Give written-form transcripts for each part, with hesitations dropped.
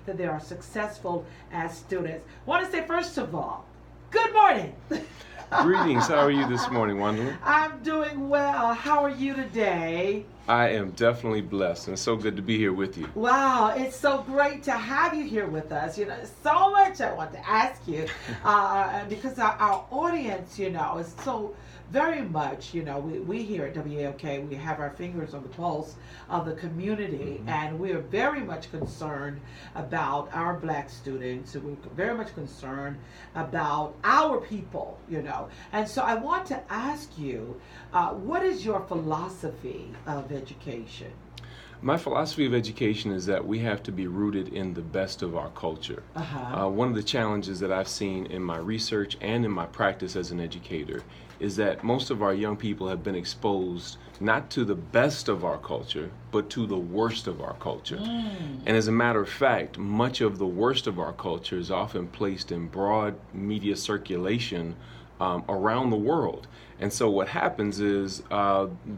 that they are successful as students. I want to say, first of all, good morning. Greetings. How are you this morning, Wendell? I'm doing well. How are you today? I am definitely blessed, and it's so good to be here with you. Wow, it's so great to have you here with us. So much I want to ask you because our audience, is so very much, we here at WAOK, we have our fingers on the pulse of the community, and we are very much concerned about our black students. We're very much concerned about our people, And so I want to ask you, what is your philosophy of education? My philosophy of education is that we have to be rooted in the best of our culture. One of the challenges that I've seen in my research and in my practice as an educator is that most of our young people have been exposed not to the best of our culture, but to the worst of our culture. And as a matter of fact, much of the worst of our culture is often placed in broad media circulation around the world. And so what happens is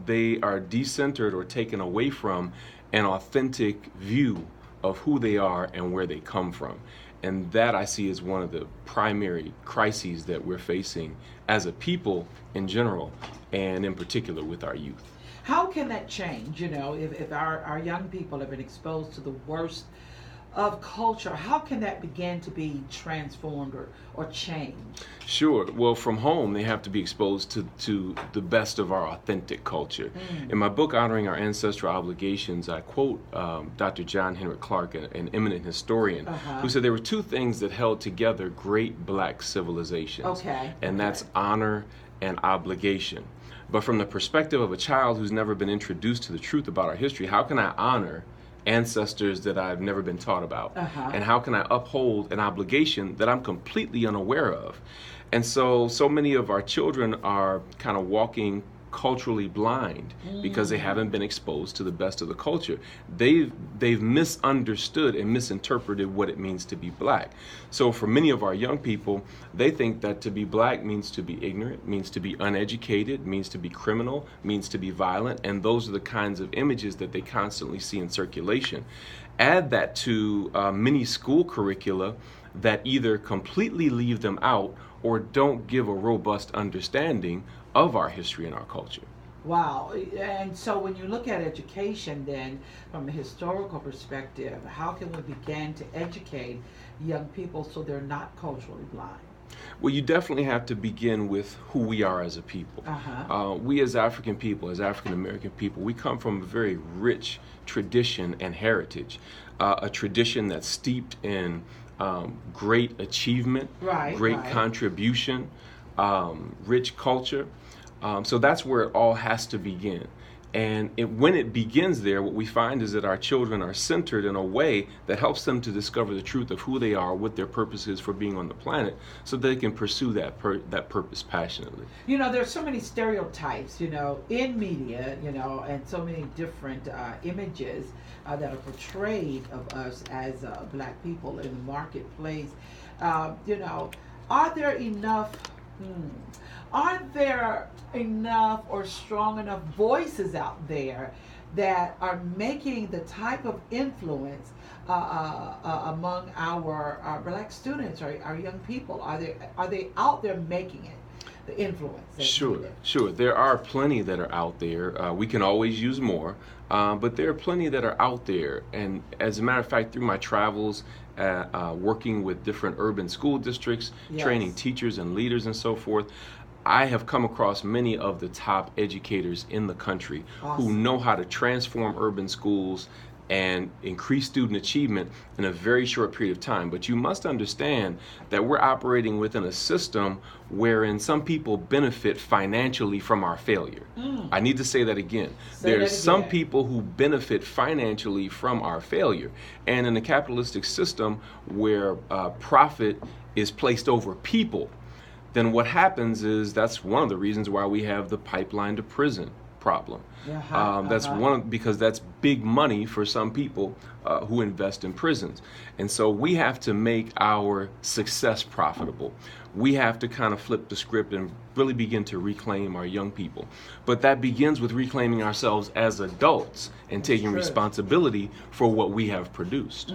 they are decentered or taken away from an authentic view of who they are and where they come from. And that I see as one of the primary crises that we're facing as a people in general, and in particular with our youth. How can that change, if our young people have been exposed to the worst of culture? How can that begin to be transformed or changed? Sure. Well, from home, they have to be exposed to the best of our authentic culture. In my book, Honoring Our Ancestral Obligations, I quote Dr. John Henrik Clarke, an eminent historian, who said there were two things that held together great black civilizations. And that's honor and obligation. But from the perspective of a child who's never been introduced to the truth about our history, how can I honor ancestors that I've never been taught about? And how can I uphold an obligation that I'm completely unaware of? And so many of our children are kind of walking culturally blind because they haven't been exposed to the best of the culture. They've misunderstood and misinterpreted what it means to be black. So for many of our young people, they think that to be black means to be ignorant, means to be uneducated, means to be criminal, means to be violent, and those are the kinds of images that they constantly see in circulation. Add that to many school curricula that either completely leave them out or don't give a robust understanding of our history and our culture. Wow. And so when you look at education then from a historical perspective, how can we begin to educate young people so they're not culturally blind? Well, you definitely have to begin with who we are as a people. We as African people, as African American people, we come from a very rich tradition and heritage, a tradition that's steeped in great achievement, great contribution, rich culture. So that's where it all has to begin. And when it begins there, what we find is that our children are centered in a way that helps them to discover the truth of who they are, what their purpose is for being on the planet, so they can pursue that purpose passionately. There's so many stereotypes, in media, and so many different images that are portrayed of us as black people in the marketplace. Are there enough or strong enough voices out there that are making the type of influence among our black students or our young people? Are they out there making it? The influence. Sure. There are plenty that are out there. We can always use more, but there are plenty that are out there. And as a matter of fact, through my travels, working with different urban school districts, training teachers and leaders and so forth, I have come across many of the top educators in the country who know how to transform urban schools and increase student achievement in a very short period of time. But you must understand that we're operating within a system wherein some people benefit financially from our failure. I need to say that again. There's some people who benefit financially from our failure. And in a capitalistic system where profit is placed over people, then what happens is that's one of the reasons why we have the pipeline to prison problem. That's because that's big money for some people who invest in prisons. And so we have to make our success profitable. We have to kind of flip the script and really begin to reclaim our young people. But that begins with reclaiming ourselves as adults and taking responsibility for what we have produced.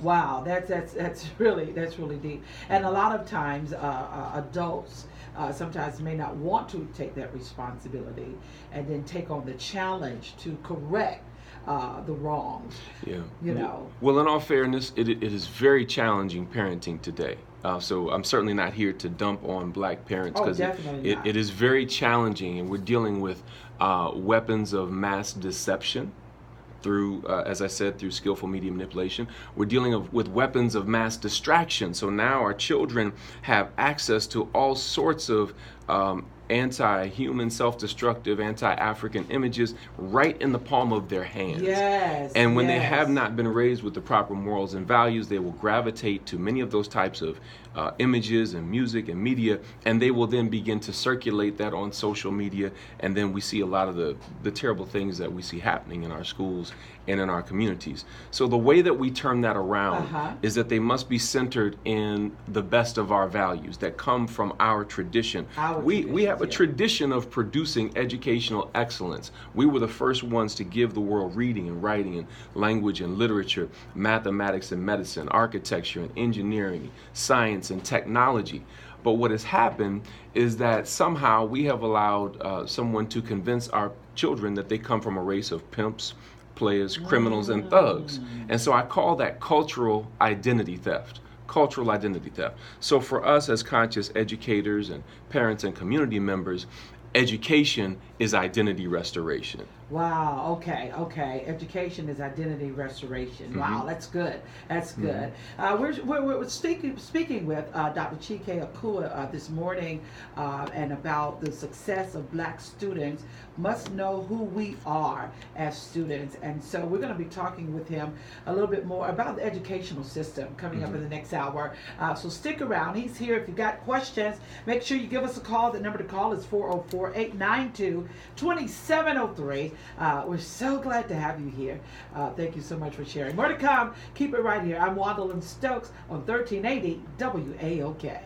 Wow, that's really deep. And a lot of times, adults sometimes may not want to take that responsibility and then take on the challenge to correct the wrongs. Yeah. You know. Well, in all fairness, it is very challenging parenting today. So I'm certainly not here to dump on black parents Oh, because definitely not. it is very challenging, and we're dealing with weapons of mass deception through, as I said, through skillful media manipulation. We're dealing with weapons of mass distraction. So now our children have access to all sorts of anti-human, self-destructive, anti-African images right in the palm of their hands. Yes. And when they yes. have not been raised with the proper morals and values, they will gravitate to many of those types of images and music and media, and they will then begin to circulate that on social media, and then we see a lot of the terrible things that we see happening in our schools and in our communities. So the way that we turn that around is that they must be centered in the best of our values that come from our tradition. We have a tradition of producing educational excellence. We were the first ones to give the world reading and writing and language and literature, mathematics and medicine, architecture and engineering, science and technology. But what has happened is that somehow we have allowed someone to convince our children that they come from a race of pimps, players, criminals, and thugs. And so I call that cultural identity theft. Cultural identity theft. So for us as conscious educators and parents and community members, education is identity restoration. Wow. Okay. Education is identity restoration. Wow, that's good. That's good. We're speaking with Dr. Chike Akua this morning, and about the success of black students must know who we are as students. And so we're going to be talking with him a little bit more about the educational system coming up in the next hour. So stick around. He's here. If you got questions, make sure you give us a call. The number to call is 404-892-2703. We're so glad to have you here. Thank you so much for sharing. More to come. Keep it right here. I'm Wandalyn Stokes on 1380 WAOK.